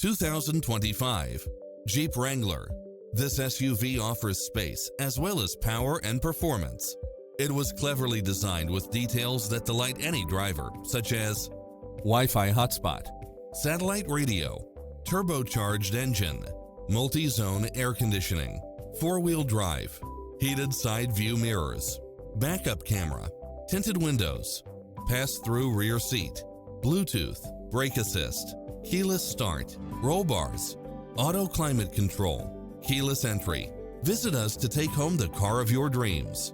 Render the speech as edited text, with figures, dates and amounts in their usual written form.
2025 Jeep Wrangler. This SUV offers space as well as power and performance. It was cleverly designed with details that delight any driver, such as Wi-Fi hotspot, satellite radio, turbocharged engine, multi-zone air conditioning, four-wheel drive, heated side view mirrors, backup camera, tinted windows, pass-through rear seat, Bluetooth, brake assist, keyless start, roll bars, auto climate control, keyless entry. Visit us to take home the car of your dreams.